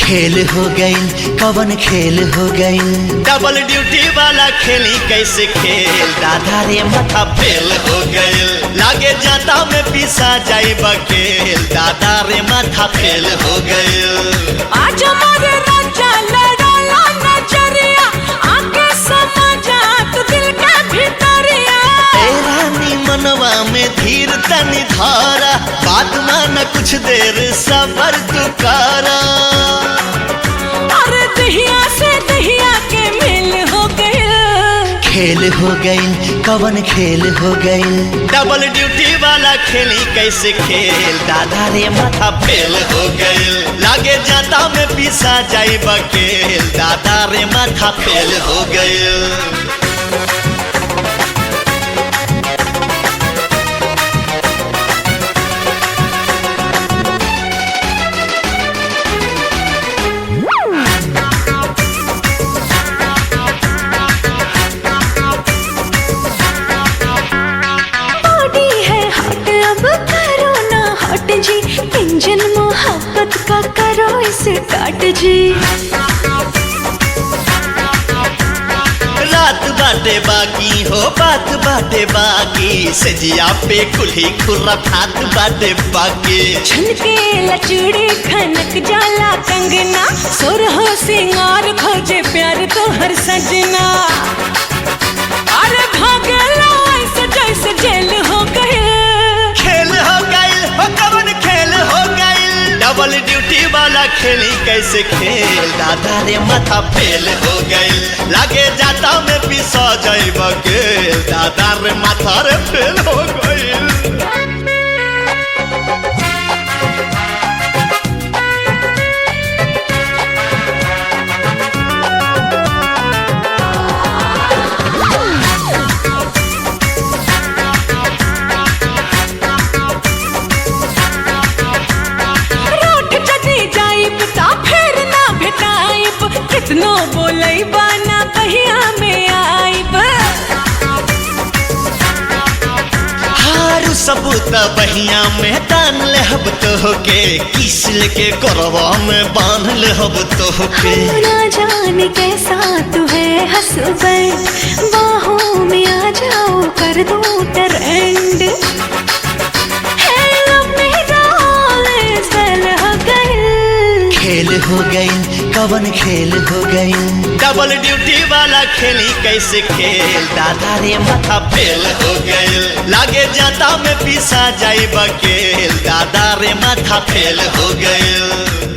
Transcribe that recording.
खेल हो गईल, कवन खेल हो गईल। डबल ड्यूटी वाला खेली कैसे खेल, दादा रे माथा फेल हो गईल। लागे जाता में पिसा जाई बकेल, दादा रे माथा फेल हो गईल। आज हमारे राजा लड़ाला नजरिया, आके समझा तू दिल के भीतरिया। ए रानी मनवा में धीर तनी धारा, बात मान कुछ देर सबर तू करा। अरे दहिया से दहिया के मेल हो गईल। खेल हो गईल, कवन खेल हो गईल। डबल ड्यूटी वाला खेली कैसे खेल, दादा रे माथा फेल हो गईल। लागे जाता में पिसा जाई बकेल, दादा रे माथा फेल हो गईल। जी इंजन मोहब्बत का करो इसे काट जी। रात बाटे बाकी हो, बात बाटे बाकी, सजिया पे कुल्ही खुराफात बाटे बाकी। छनके लचड़ी खनक जाला कंगना, सुरहो सिंगार खोजे प्यार तो हर सजना। अरे भागला ऐसे जैसे जेल हो गए। खेल हो गईल, हो कवन खेल हो गईल। डबल ड्यूटी वाला खेली कैसे खेल, दादा रे माथा फेल हो गईल। लागे जाता में पिसा जाई बकेल, दादा रे माथा रे फेल हो गईल। कितनो बोलई बाना कहिया में आईब। हारू सबूत बहिया में तान ले हब तो के, किस लेके करवा में बांध ले हब तो के। ना जाने कैसा तू है हसबैंड, बाहों में आ जाओ कर दो ट्रेंड। खेल हो गईल, कवन खेल हो गईल। डबल ड्यूटी वाला खेली कैसे खेल, दादा रे माथा फेल हो गईल। लागे जाता में पिसा जाई बकेल, दादा रे माथा फेल हो गईल।